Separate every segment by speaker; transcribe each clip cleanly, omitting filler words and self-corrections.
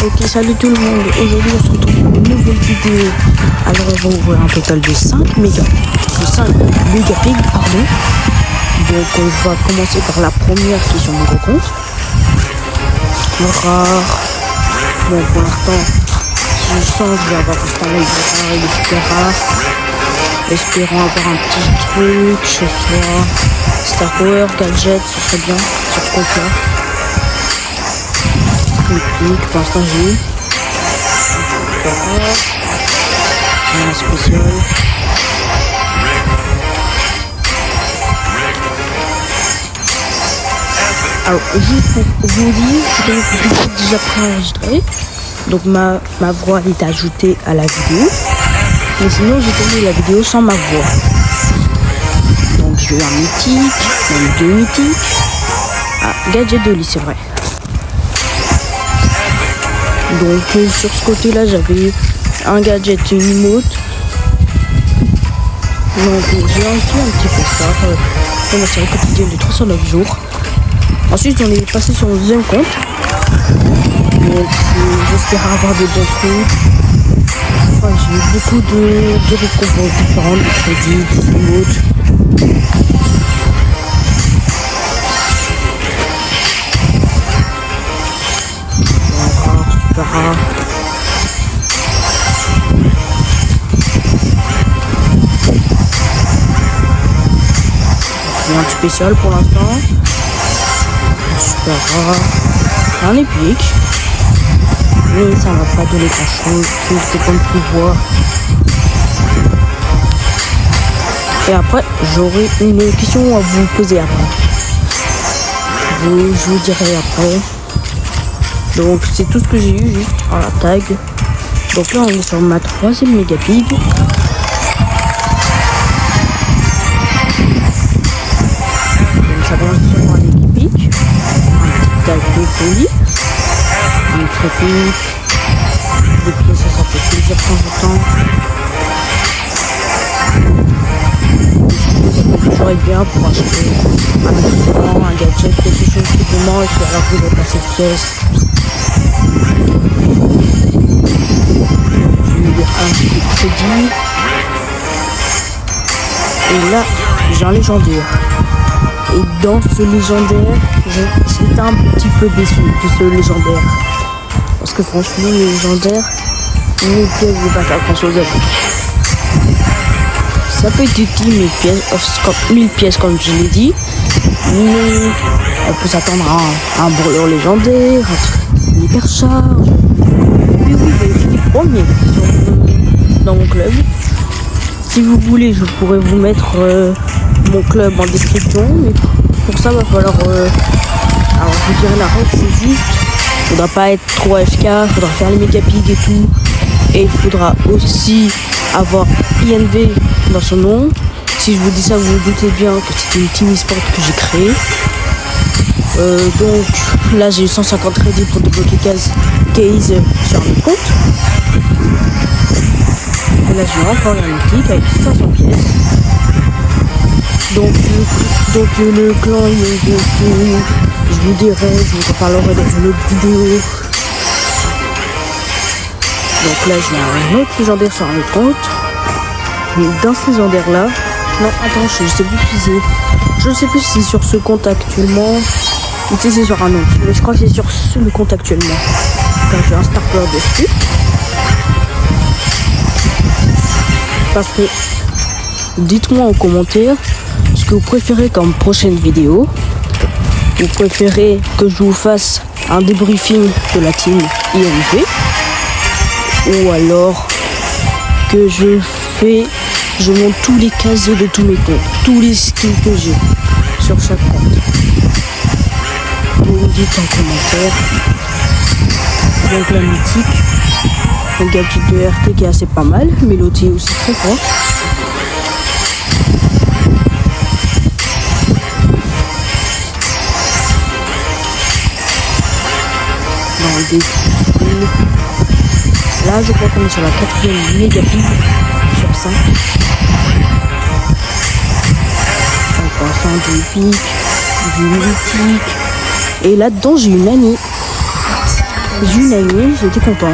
Speaker 1: Ok, salut tout le monde. Aujourd'hui, on se retrouve pour une nouvelle vidéo. Alors, on va ouvrir un total de 5 mégapigs, pardon. Donc, on va commencer par la première qui est sur mon compte. Rare. Bon, pour l'instant, je sens que je vais avoir un live rare et des super rares. Espérons avoir un petit truc, je sais pas. Star Power, gadget, ce serait bien sur ce compte-là. Épique, pour l'instant j'ai eu. Un spécial. Alors, juste pour vous dire, donc j'ai déjà préenregistré. Donc ma voix est ajoutée à la vidéo. Mais sinon j'ai tourné la vidéo sans ma voix. Donc j'ai eu un mythique, même 2 mythiques. Ah, gadget de lit, c'est vrai. Donc sur ce côté là j'avais un gadget et une emote. Donc j'ai aussi un petit peu ça dans ma série quotidienne de 309 jours. Ensuite on est passé sur mon deuxième compte. Donc j'espère avoir des bons trucs. Enfin, j'ai eu beaucoup de récompenses différentes, des crédits, des emotes. Super rare. Rien de spécial pour l'instant. Super rare. Un épique. Mais ça va pas donner grand chose. Juste comme pouvoir. Et après, j'aurai une question à vous poser après. Je vous dirai après. Donc c'est tout ce que j'ai eu juste à la tag. Donc là on est sur ma 3e mégapig. Donc ça commence sur un épique. Un petit tag de folie. Un trépied. Des pièces ça fait plaisir de temps en temps. Ça peut toujours être bien pour acheter un équipement, un gadget, quelque chose qui te manque et alors vous avez pas cette pièce. Un petit crédit. Et là j'ai un légendaire. Et dans ce légendaire j'étais un petit peu déçu de ce légendaire. Parce que franchement le légendaire, mes pièces ne vont pas faire grand chose avec. Ça peut être utile 1000 pièces comme je l'ai dit. Mais on peut s'attendre à un brûleur légendaire, une hypercharge. Oui, j'ai fini premier dans mon club. Si vous voulez, je pourrais vous mettre mon club en description. Mais pour ça, il va falloir... alors, je vous dirai la règle, c'est juste... Il ne faudra pas être trop AFK, il faudra faire les mégapigs et tout. Et il faudra aussi avoir INV dans son nom. Si je vous dis ça, vous vous doutez bien que c'était une team e-sport que j'ai créée. Donc là j'ai eu 150 crédits pour débloquer case sur mon compte. Et là j'ai encore un mythique avec 500 pièces. Donc le clan il est dessus. Je vous dirai, je vous en parlerai dans une autre vidéo. Donc là j'ai un autre légendaire sur un autre compte. Mais dans ce légendaire là, non attends, je sais plus si c'est. Je sais plus si c'est sur ce compte actuellement. Ou si c'est sur un autre. Mais je crois que c'est sur le compte actuellement. Quand j'ai un Star Power dessus. Parce que dites-moi en commentaire ce que vous préférez comme prochaine vidéo. Vous préférez que je vous fasse un débriefing de la team INV, ou alors que je monte tous les casiers de tous mes comptes, tous les skins que j'ai sur chaque compte. Vous me dites en commentaire. Donc la mythique, le gadget de RT qui est assez pas mal, Mélodie aussi très fort. Dans le défi. Là je crois qu'on est sur la 4e mégapig sur 5. Donc enfin du épique, du mythique. Et là-dedans j'ai une Annie. J'ai eu une amie, j'étais content.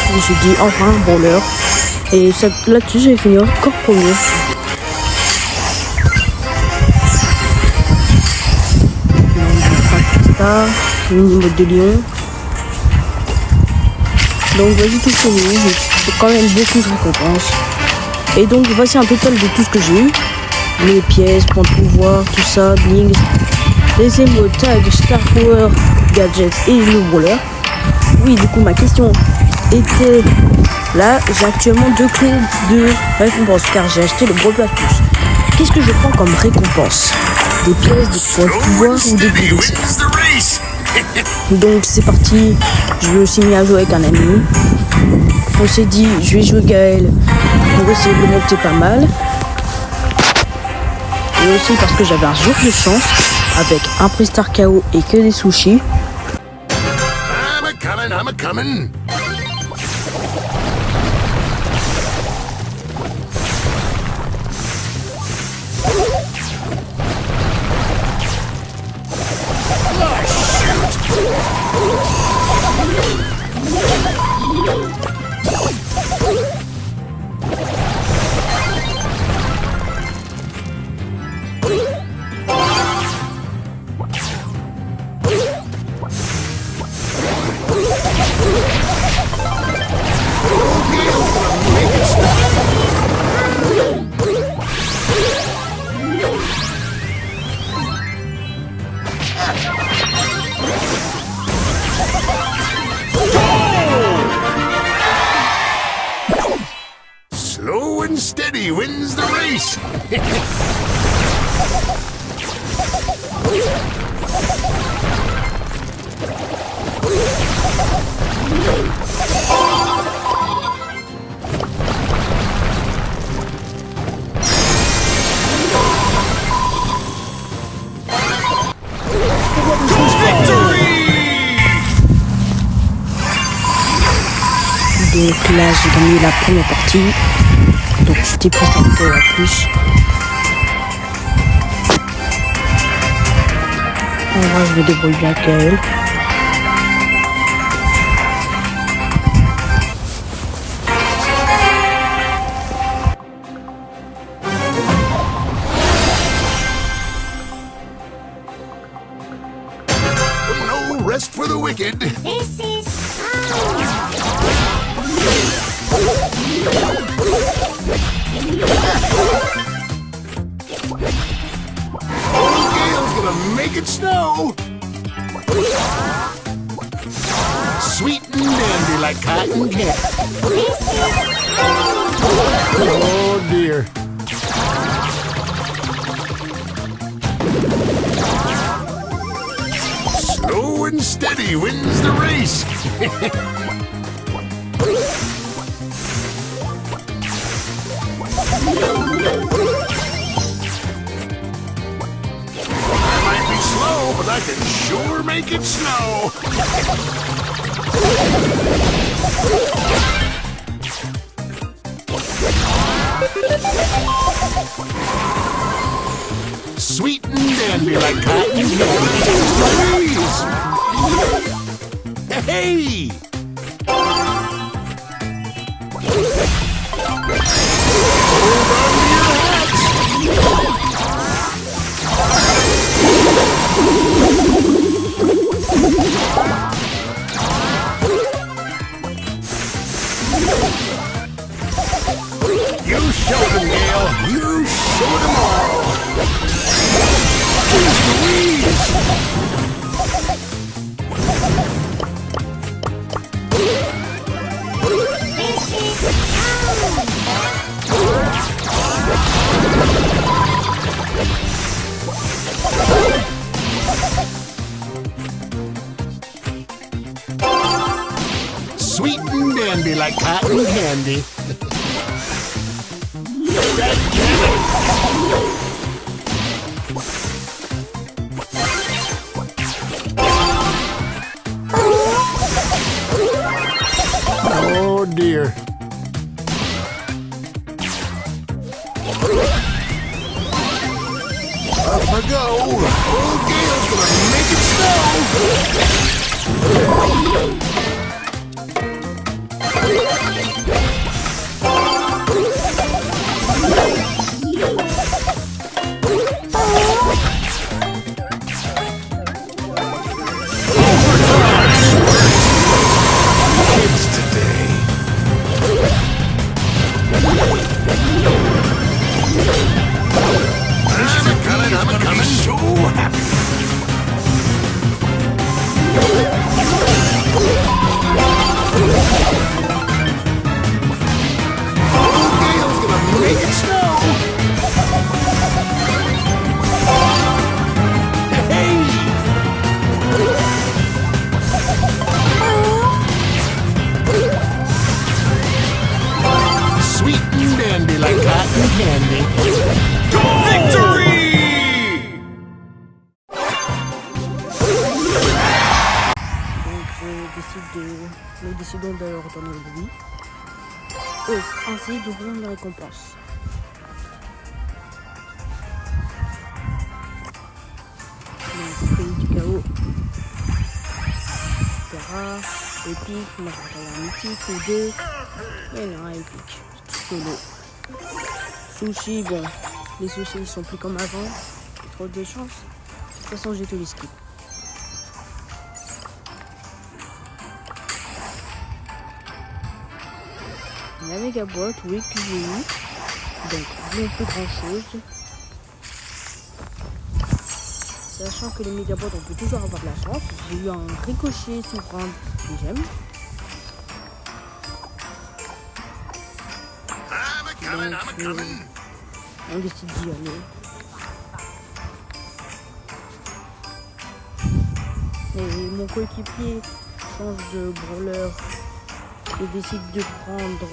Speaker 1: Je me suis dit enfin un brawler. Et là-dessus j'ai fini encore premier. Ça, une mode de lion. Donc vas-y tout fini, j'ai quand même beaucoup de récompenses. Et donc voici un total de tout ce que j'ai eu. Les pièces, points de pouvoir, tout ça, bling, les émotes, tags, star power, gadgets et le brawler. Oui, du coup ma question était là, j'ai actuellement 2 clés de récompense car j'ai acheté le Brawl Pass Plus. Qu'est-ce que je prends comme récompense? Des pièces, des points de pouvoir ou des billets? Donc c'est parti, je me suis mis à jouer avec un ami. On s'est dit, je vais jouer Gaël pour essayer de le monter pas mal. Et aussi parce que j'avais un jour de chance avec un Prestar KO et que des sushis.
Speaker 2: I'm a coming. Slow and steady wins the race.
Speaker 1: Donc là j'ai gagné la première partie. Donc j'étais plus un peu à plus. Alors je vais débrouiller avec elle.
Speaker 2: No rest for the wicked.
Speaker 3: This is
Speaker 2: Old Gale's gonna make it snow. Sweet and dandy like cotton candy. Oh dear. Slow and steady wins the race. I might be slow, but I can sure make it snow. Sweet and dandy like cotton candy. Please. Hey! Hold on to your hats. You showed them, Gale. You showed them all. Jeez Louise. Sweet and dandy like cotton candy. Oh dear. Up I go. Old Gale's gonna make it snow.
Speaker 1: Nous décidons de retourner au lit. Ainsi d'ouvrir la récompense. Donc, pays du chaos. Terra, épique, matériel mythique, ou deux. Et non, épique. Solo. Sushi, bon. Les sushis sont plus comme avant. Trop de chance. De toute façon, j'ai tous les skip. La méga boîte, oui, que j'ai eu. Donc, bien peu grand chose. Sachant que les méga boîtes, on peut toujours avoir de la chance. J'ai eu un ricochet souverain des gemmes. Donc, on décide d'y aller. Et mon coéquipier change de brawler et décide de prendre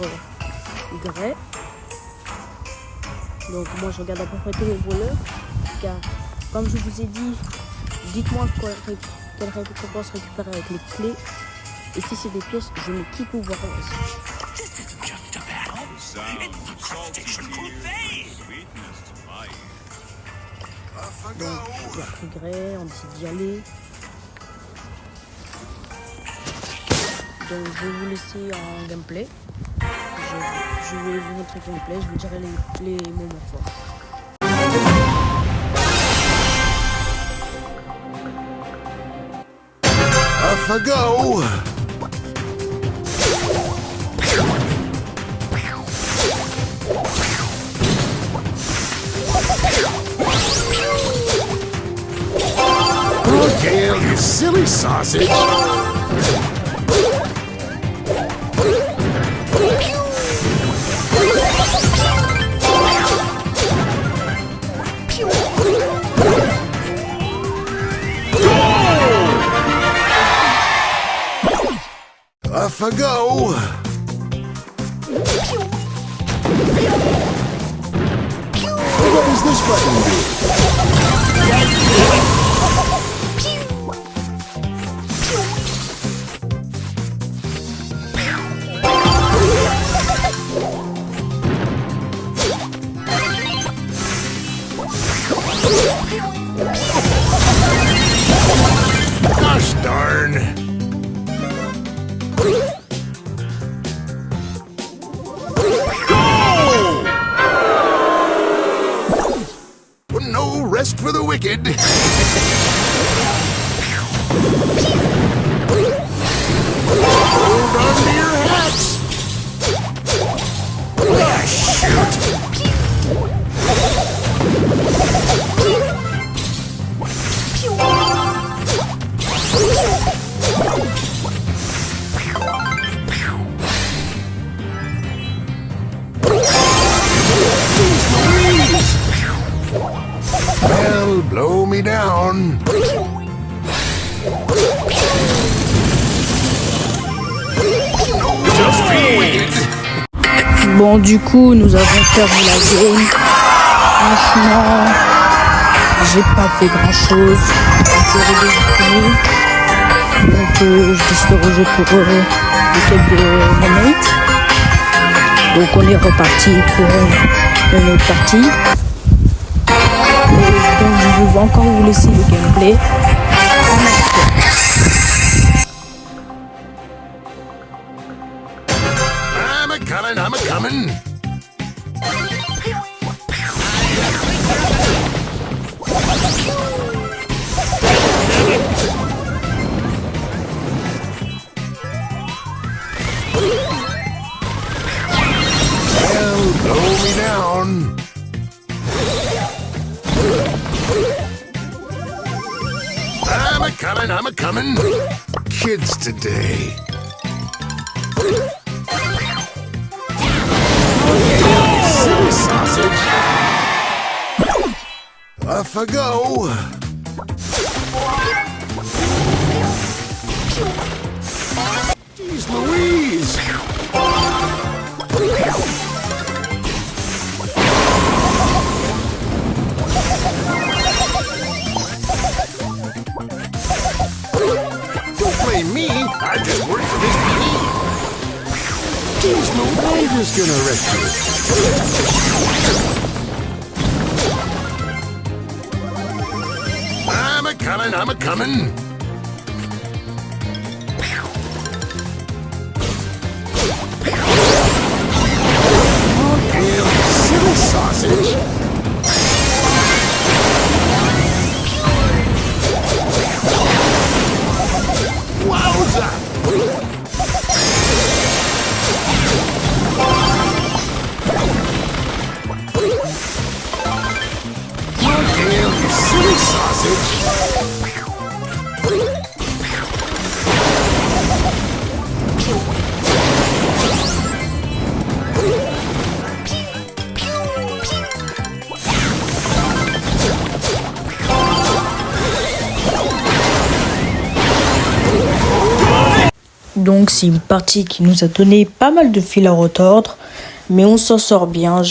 Speaker 1: Grey. Donc moi je regarde à peu près tous les brawlers, car comme je vous ai dit, dites-moi quelle récompense récupérer avec les clés, et si c'est des pièces, je mets qui pouvoir aussi. Donc j'ai pris Grey, on décide d'y aller. Donc je vais vous laisser en gameplay. Je vais vous montrer le gameplay, je vous dirai les moments forts.
Speaker 3: Off I go! Oh, Gale, you silly sausage! Off I go! What does this button do? Gosh darn! No rest for the wicked. Hold on to your hats. Ah, shoot. Well, blow me down.
Speaker 1: Bon, du coup, nous avons perdu la game. Franchement, j'ai pas fait grand chose. C'est ridicule. Donc, je décide de rejouer pour l'équipe de mon mate. Donc, on est reparti pour une autre partie. Donc, je vais encore vous laisser le gameplay.
Speaker 3: coming, I'm a coming. Well, blow me down. I'm a coming. Kids today. Silly sausage. Off I go. Jeez Louise. Don't blame me. I just work for this penny. Jeez, no wonder's gonna wreck you. I'm a coming. Okay, silly sausage. Wowza! Okay, you silly sausage.
Speaker 1: Donc c'est une partie qui nous a donné pas mal de fil à retordre, mais on s'en sort bien.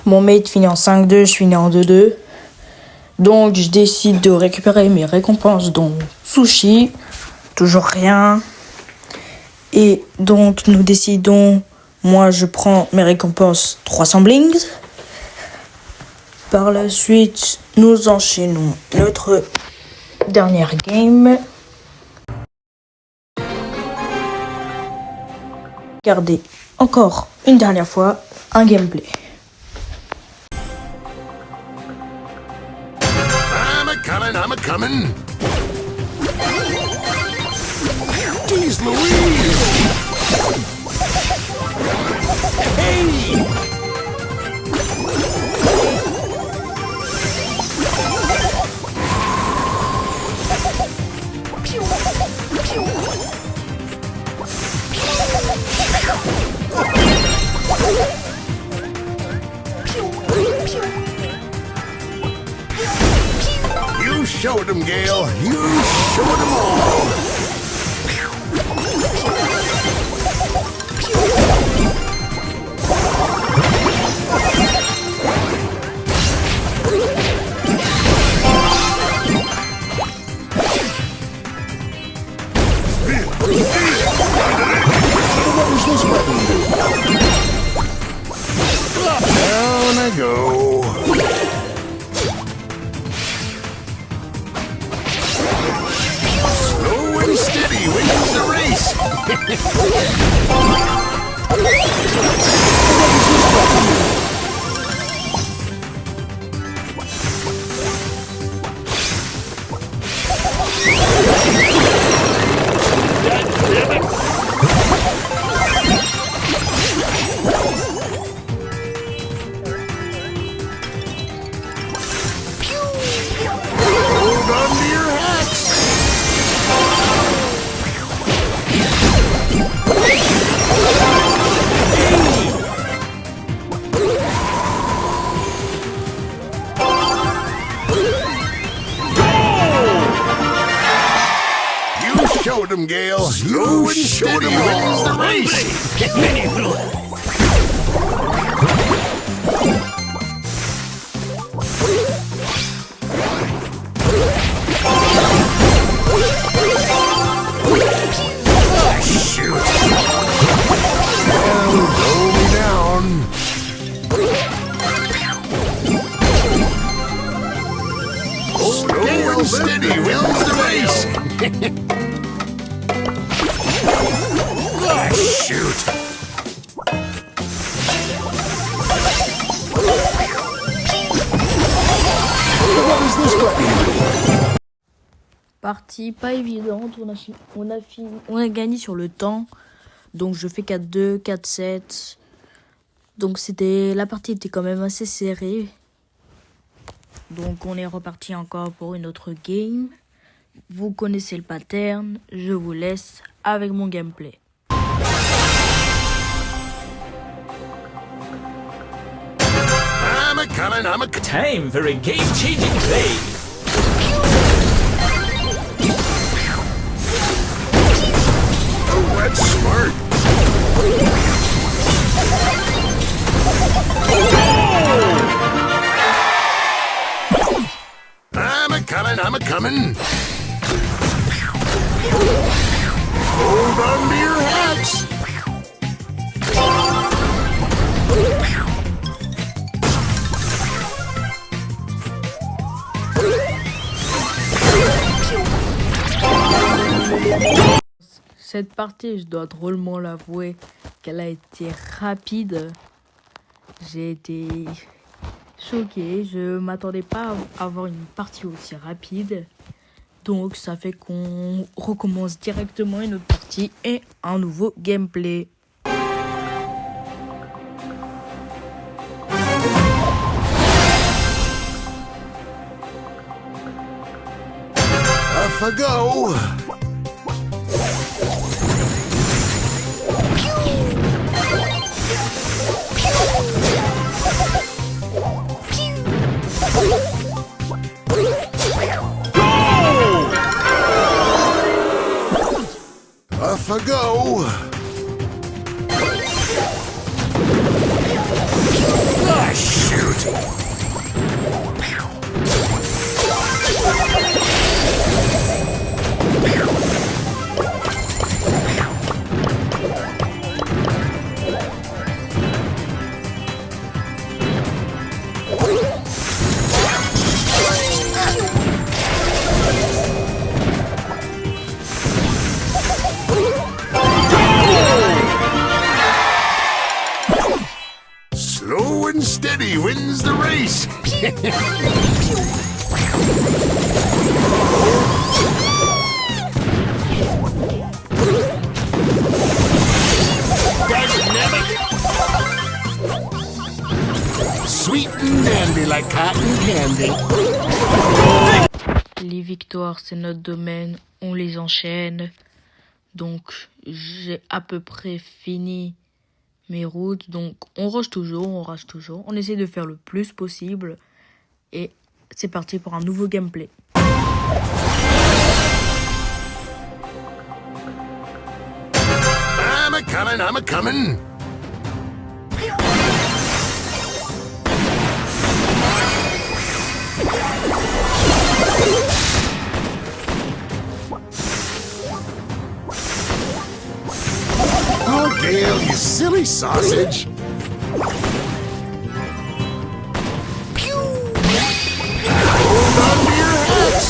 Speaker 1: Mon mate finit en 5-2, je finis en 2-2. Donc je décide de récupérer mes récompenses dont sushi, toujours rien. Et donc nous décidons, moi je prends mes récompenses 300 blings. Par la suite, nous enchaînons notre dernière game. Regardez encore une dernière fois un gameplay.
Speaker 3: I'm a coming. Jeez Louise. Hey. You showed them, Gale. You showed them all. What does this button do? Down I go. Slow and steady wins the race. Hold on to your hats. You showed them, Gale. You showed them wins the race. Shoot. Well, blow me down. Slow and steady wins the race. Shoot.
Speaker 1: Partie pas évidente, on a gagné sur le temps. Donc je fais 4-2, 4-7. Donc la partie était quand même assez serrée. Donc on est reparti encore pour une autre game. Vous connaissez le pattern, je vous laisse avec mon gameplay.
Speaker 3: I'm a
Speaker 2: Time for a game-changing play.
Speaker 3: Oh, that's smart. I'm a coming. Hold on to your hats.
Speaker 1: Cette partie, je dois drôlement l'avouer, qu'elle a été rapide. J'ai été choqué, je m'attendais pas à avoir une partie aussi rapide. Donc ça fait qu'on recommence directement une autre partie et un nouveau gameplay.
Speaker 3: Off I go. Off I go. Ah, shoot. Slow and steady wins the race. Sweet and dandy like cotton candy.
Speaker 1: Les victoires, c'est notre domaine, on les enchaîne. Donc j'ai à peu près fini mes routes. Donc on rush toujours, on essaie de faire le plus possible. Et c'est parti pour un nouveau gameplay.
Speaker 3: I'm a coming. Oh, Gale, you silly sausage. Hold on to your hats.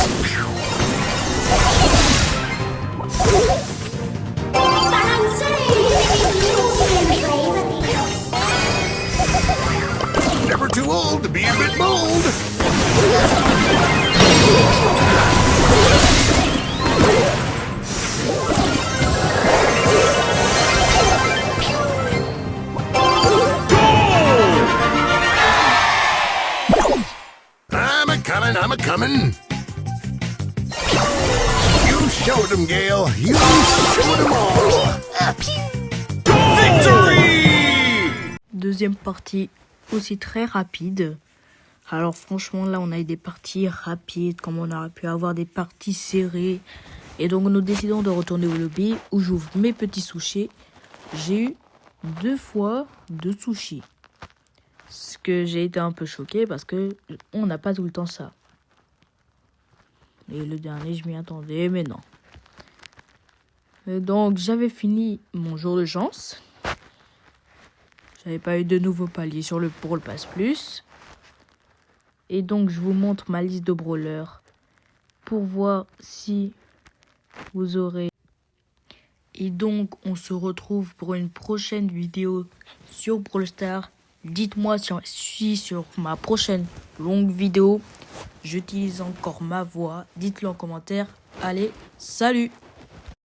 Speaker 3: Never too old to be a bit bold. I'm a coming. You showed them, Gale. You showed them all. Victory!
Speaker 1: Deuxième partie aussi très rapide. Alors franchement là on a eu des parties rapides comme on aurait pu avoir des parties serrées. Et donc nous décidons de retourner au lobby où j'ouvre mes petits sushis. J'ai eu 2 fois 2 sushis. Ce que j'ai été un peu choqué parce que on n'a pas tout le temps ça. Et le dernier je m'y attendais mais non. Et donc j'avais fini mon jour de chance. J'avais pas eu de nouveaux paliers pour le Pass Plus. Et donc je vous montre ma liste de brawlers pour voir si vous aurez. Et donc on se retrouve pour une prochaine vidéo sur Brawl Stars. Dites-moi si sur ma prochaine longue vidéo j'utilise encore ma voix. Dites-le en commentaire. Allez, salut!